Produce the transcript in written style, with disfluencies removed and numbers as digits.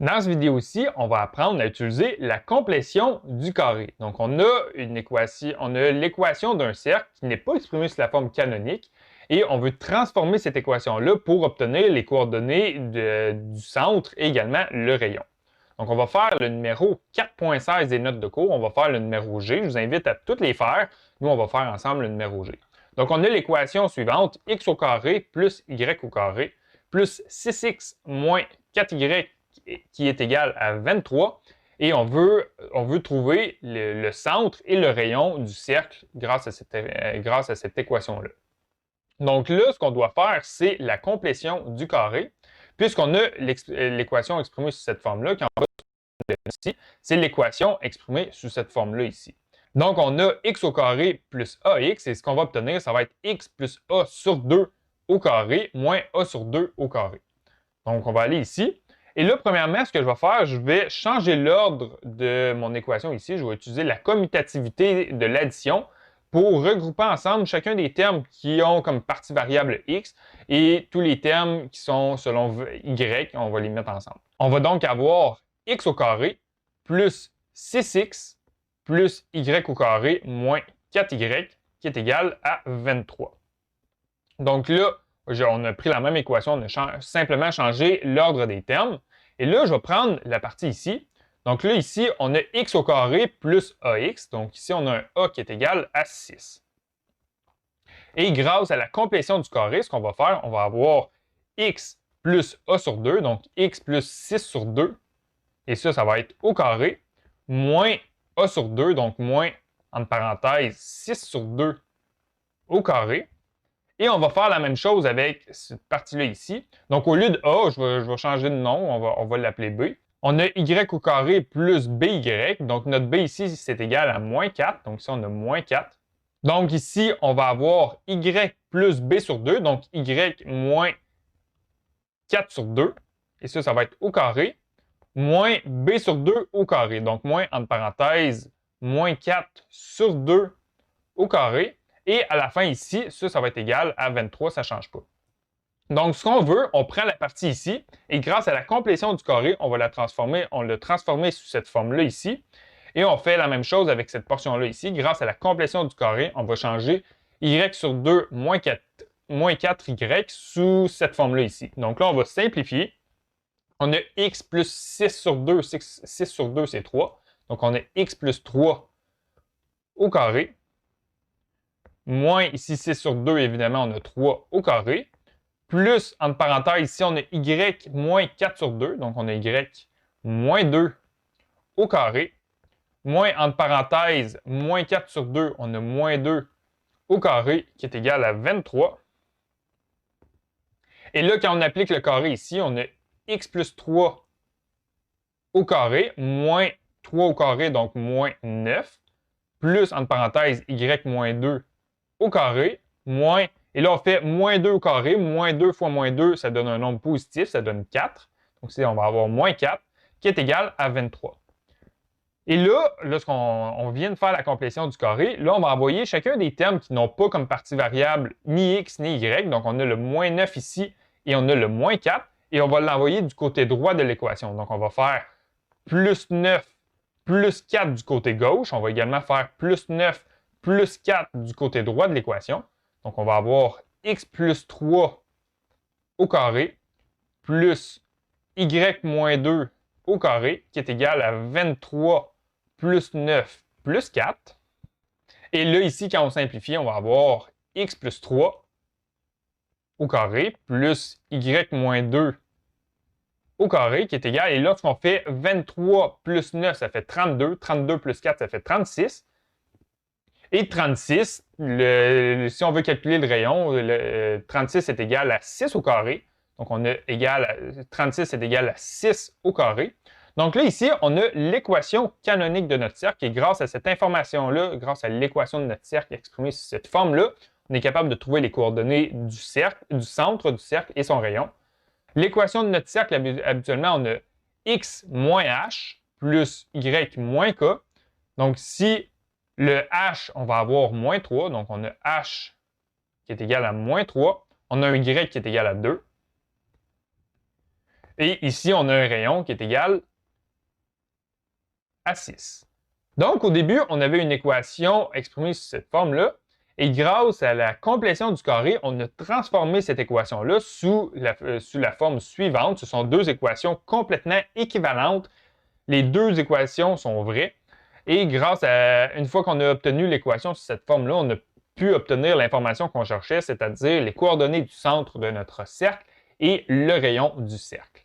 Dans cette vidéo-ci, on va apprendre à utiliser la complétion du carré. Donc, on a l'équation d'un cercle qui n'est pas exprimée sous la forme canonique et on veut transformer cette équation-là pour obtenir les coordonnées du centre et également le rayon. Donc, on va faire le numéro 4.16 des notes de cours. On va faire le numéro G. Je vous invite à toutes les faire. Nous, on va faire ensemble le numéro G. Donc, on a l'équation suivante, x au carré plus y au carré plus 6x moins 4y qui est égal à 23. Et on veut trouver le centre et le rayon du cercle grâce à cette équation-là. Donc là, ce qu'on doit faire, c'est la complétion du carré. Puisqu'on a l'équation exprimée sous cette forme-là, qui en va ici, c'est l'équation exprimée sous cette forme-là ici. Donc, on a x au carré plus ax, et ce qu'on va obtenir, ça va être x plus a sur 2 au carré moins a sur 2 au carré. Donc, on va aller ici. Et là, premièrement, ce que je vais faire, je vais changer l'ordre de mon équation ici. Je vais utiliser la commutativité de l'addition pour regrouper ensemble chacun des termes qui ont comme partie variable x et tous les termes qui sont selon y, on va les mettre ensemble. On va donc avoir x au carré plus 6x plus y au carré moins 4y qui est égal à 23. Donc là, on a pris la même équation, on a simplement changé l'ordre des termes. Et là, je vais prendre la partie ici. Donc là, ici, on a x au carré plus ax. Donc ici, on a un a qui est égal à 6. Et grâce à la complétion du carré, ce qu'on va faire, on va avoir x plus a sur 2, donc x plus 6 sur 2. Et ça va être au carré, moins a sur 2, donc moins, entre parenthèses, 6 sur 2 au carré. Et on va faire la même chose avec cette partie-là ici. Donc, au lieu de A, je vais changer de nom, on va l'appeler B. On a Y au carré plus BY. Donc, notre B ici, c'est égal à moins 4. Donc, ici, on a moins 4. Donc, ici, on va avoir Y plus B sur 2. Donc, Y moins 4 sur 2. Et ça va être au carré. Moins B sur 2 au carré. Donc, moins, entre parenthèses, moins 4 sur 2 au carré. Et à la fin ici, ça va être égal à 23, ça ne change pas. Donc, ce qu'on veut, on prend la partie ici, et grâce à la complétion du carré, on l'a transformé sous cette forme-là ici. Et on fait la même chose avec cette portion-là ici. Grâce à la complétion du carré, on va changer y sur 2 moins 4y sous cette forme-là ici. Donc là, on va simplifier. On a x plus 6 sur 2. 6 sur 2, c'est 3. Donc, on a x plus 3 au carré. Moins ici 6 sur 2, évidemment, on a 3 au carré. Plus, entre parenthèses, ici, on a y moins 4 sur 2. Donc, on a y moins 2 au carré. Moins, entre parenthèses, moins 4 sur 2, on a moins 2 au carré, qui est égal à 23. Et là, quand on applique le carré ici, on a x plus 3 au carré, moins 3 au carré, donc moins 9. Plus, entre parenthèses, y moins 2 au carré, moins, et là on fait moins 2 au carré, moins 2 fois moins 2, ça donne un nombre positif, ça donne 4. Donc ici, on va avoir moins 4, qui est égal à 23. Et là, lorsqu'on vient de faire la complétion du carré, là, on va envoyer chacun des termes qui n'ont pas comme partie variable ni x ni y. Donc, on a le moins 9 ici et on a le moins 4. Et on va l'envoyer du côté droit de l'équation. Donc, on va faire plus 9 plus 4 du côté gauche. On va également faire plus 9 plus 4 du côté droit de l'équation. Donc, on va avoir x plus 3 au carré plus y moins 2 au carré qui est égal à 23 plus 9 plus 4. Et là, ici, quand on simplifie, on va avoir x plus 3 au carré plus y moins 2 au carré qui est égal. Et lorsqu'on fait 23 plus 9, ça fait 32. 32 plus 4, ça fait 36. Et 36, si on veut calculer le rayon, 36 est égal à 6 au carré. Donc, 36 est égal à 6 au carré. Donc là, ici, on a l'équation canonique de notre cercle. Et grâce à cette information-là, grâce à l'équation de notre cercle exprimée sous cette forme-là, on est capable de trouver les coordonnées du centre du cercle et son rayon. L'équation de notre cercle, habituellement, on a x moins h plus y moins k. Donc, si le h, on va avoir moins 3. Donc, on a h qui est égal à moins 3. On a un y qui est égal à 2. Et ici, on a un rayon qui est égal à 6. Donc, au début, on avait une équation exprimée sous cette forme-là. Et grâce à la complétion du carré, on a transformé cette équation-là sous la forme suivante. Ce sont deux équations complètement équivalentes. Les deux équations sont vraies. Et une fois qu'on a obtenu l'équation sous cette forme-là, on a pu obtenir l'information qu'on cherchait, c'est-à-dire les coordonnées du centre de notre cercle et le rayon du cercle.